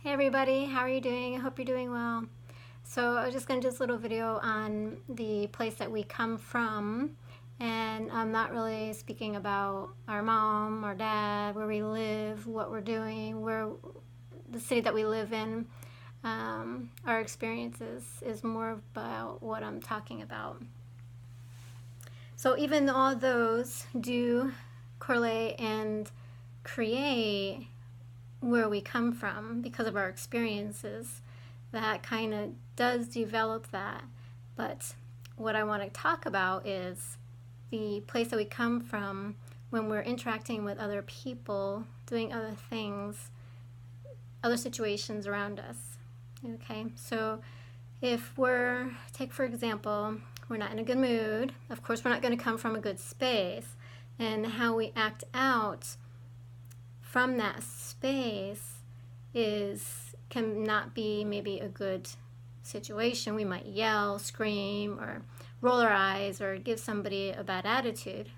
Hey everybody, how are you doing? I hope you're doing well. So I was just going to do this little video on the place that we come from, and I'm not really speaking about our mom or dad, where we live, what we're doing, where the city that we live in. Our experiences is more about what I'm talking about. So even all those do correlate and create where we come from because of our experiences. That kind of does develop that. But what I want to talk about is the place that we come from when we're interacting with other people, doing other things, other situations around us. Okay, so if take for example, we're not in a good mood, of course we're not going to come from a good space, and how we act out from that space cannot be maybe a good situation. We might yell, scream, or roll our eyes, or give somebody a bad attitude.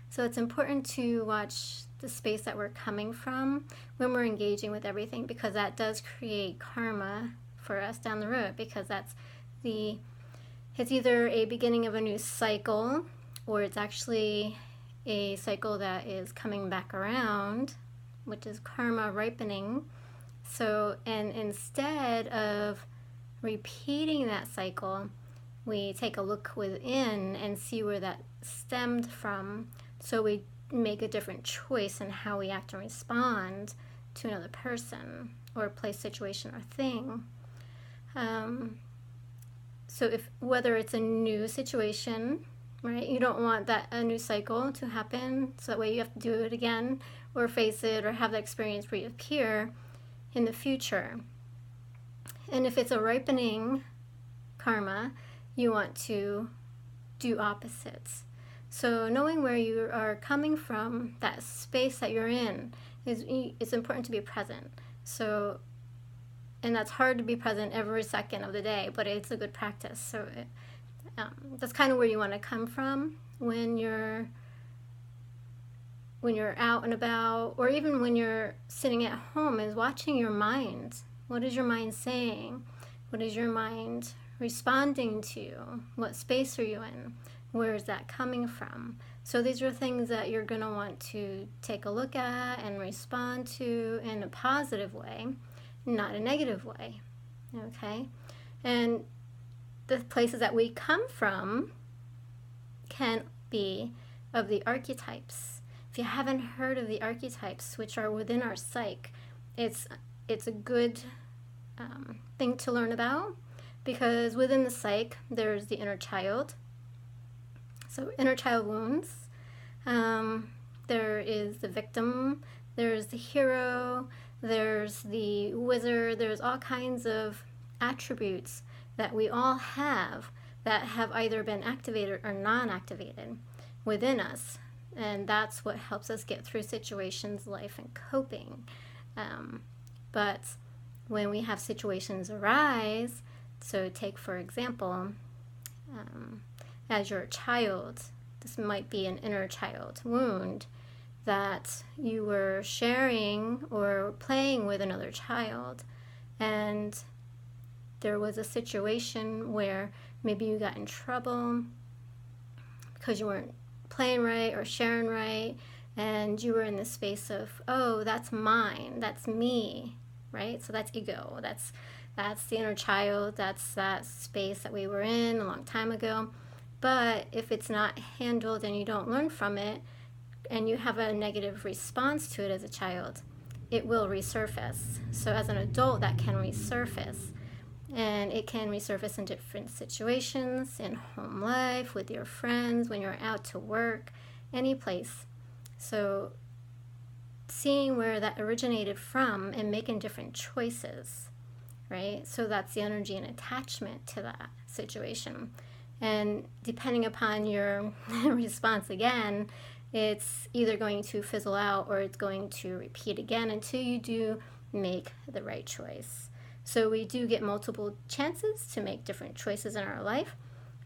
So it's important to watch the space that we're coming from when we're engaging with everything, because that does create karma for us down the road, because it's either a beginning of a new cycle, or it's actually a cycle that is coming back around, which is karma ripening. So, and instead of repeating that cycle, we take a look within and see where that stemmed from, so we make a different choice in how we act and respond to another person or place, situation, or thing. So whether it's a new situation, right? You don't want a new cycle to happen, so that way you have to do it again or face it or have that experience reappear in the future. And if it's a ripening karma, you want to do opposites. So knowing where you are coming from, that space that you're in, it's important to be present. So, and that's hard to be present every second of the day, but it's a good practice. So that's kind of where you want to come from when you're out and about, or even when you're sitting at home, is watching your mind. What is your mind saying? What is your mind responding to? What space are you in? Where is that coming from? So these are things that you're going to want to take a look at and respond to in a positive way, not a negative way. Okay? And the places that we come from can be of the archetypes. If you haven't heard of the archetypes, which are within our psyche, it's a good thing to learn about, because within the psyche there's the inner child. So inner child wounds. There is the victim. There's the hero. There's the wizard. There's all kinds of attributes that we all have that have either been activated or non-activated within us. And that's what helps us get through situations, life, and coping. But when we have situations arise, so take for example, as your child, this might be an inner child wound that you were sharing or playing with another child, and there was a situation where maybe you got in trouble because you weren't playing right or sharing right, and you were in the space of, oh, that's mine, that's me, right? So that's ego, that's the inner child, that's that space that we were in a long time ago. But if it's not handled and you don't learn from it, and you have a negative response to it as a child, it will resurface. So as an adult, that can resurface. And it can resurface in different situations, in home life, with your friends, when you're out to work, any place. So seeing where that originated from and making different choices, right? So that's the energy and attachment to that situation. And depending upon your response again, it's either going to fizzle out or it's going to repeat again until you do make the right choice. So we do get multiple chances to make different choices in our life.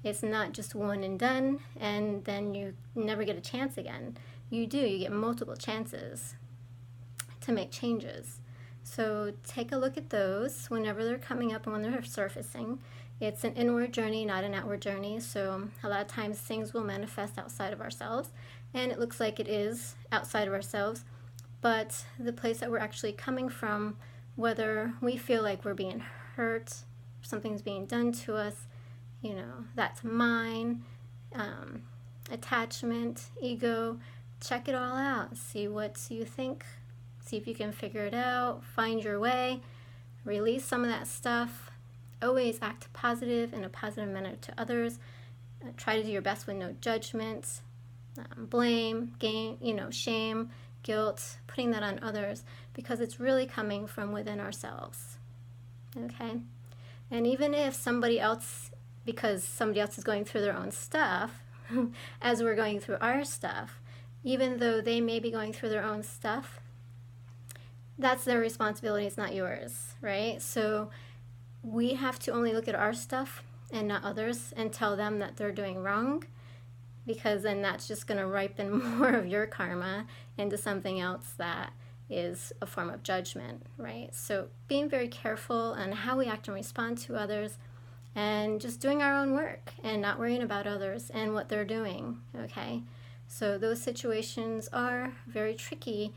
It's not just one and done, and then you never get a chance again. You get multiple chances to make changes. So take a look at those whenever they're coming up and when they're surfacing. It's an inward journey, not an outward journey. So a lot of times things will manifest outside of ourselves, and it looks like it is outside of ourselves. But the place that we're actually coming from, whether we feel like we're being hurt, something's being done to us, that's mine, attachment, ego, check it all out. See what you think. See if you can figure it out. Find your way. Release some of that stuff. Always act positive in a positive manner to others. Try to do your best with no judgments, blame, shame, guilt, putting that on others, because it's really coming from within ourselves. Okay? And even if somebody else, because somebody else is going through their own stuff, as we're going through our stuff, even though they may be going through their own stuff, that's their responsibility, it's not yours, right? So we have to only look at our stuff and not others and tell them that they're doing wrong, because then that's just going to ripen more of your karma into something else that is a form of judgment, right? So being very careful on how we act and respond to others, and just doing our own work and not worrying about others and what they're doing, okay? So those situations are very tricky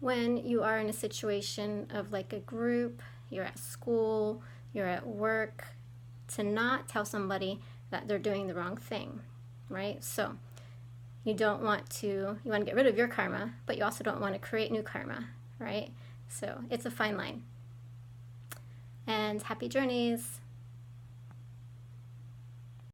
when you are in a situation of like a group, you're at school, you're at work, to not tell somebody that they're doing the wrong thing, right? So you want to get rid of your karma, but you also don't want to create new karma, right? So it's a fine line. And happy journeys.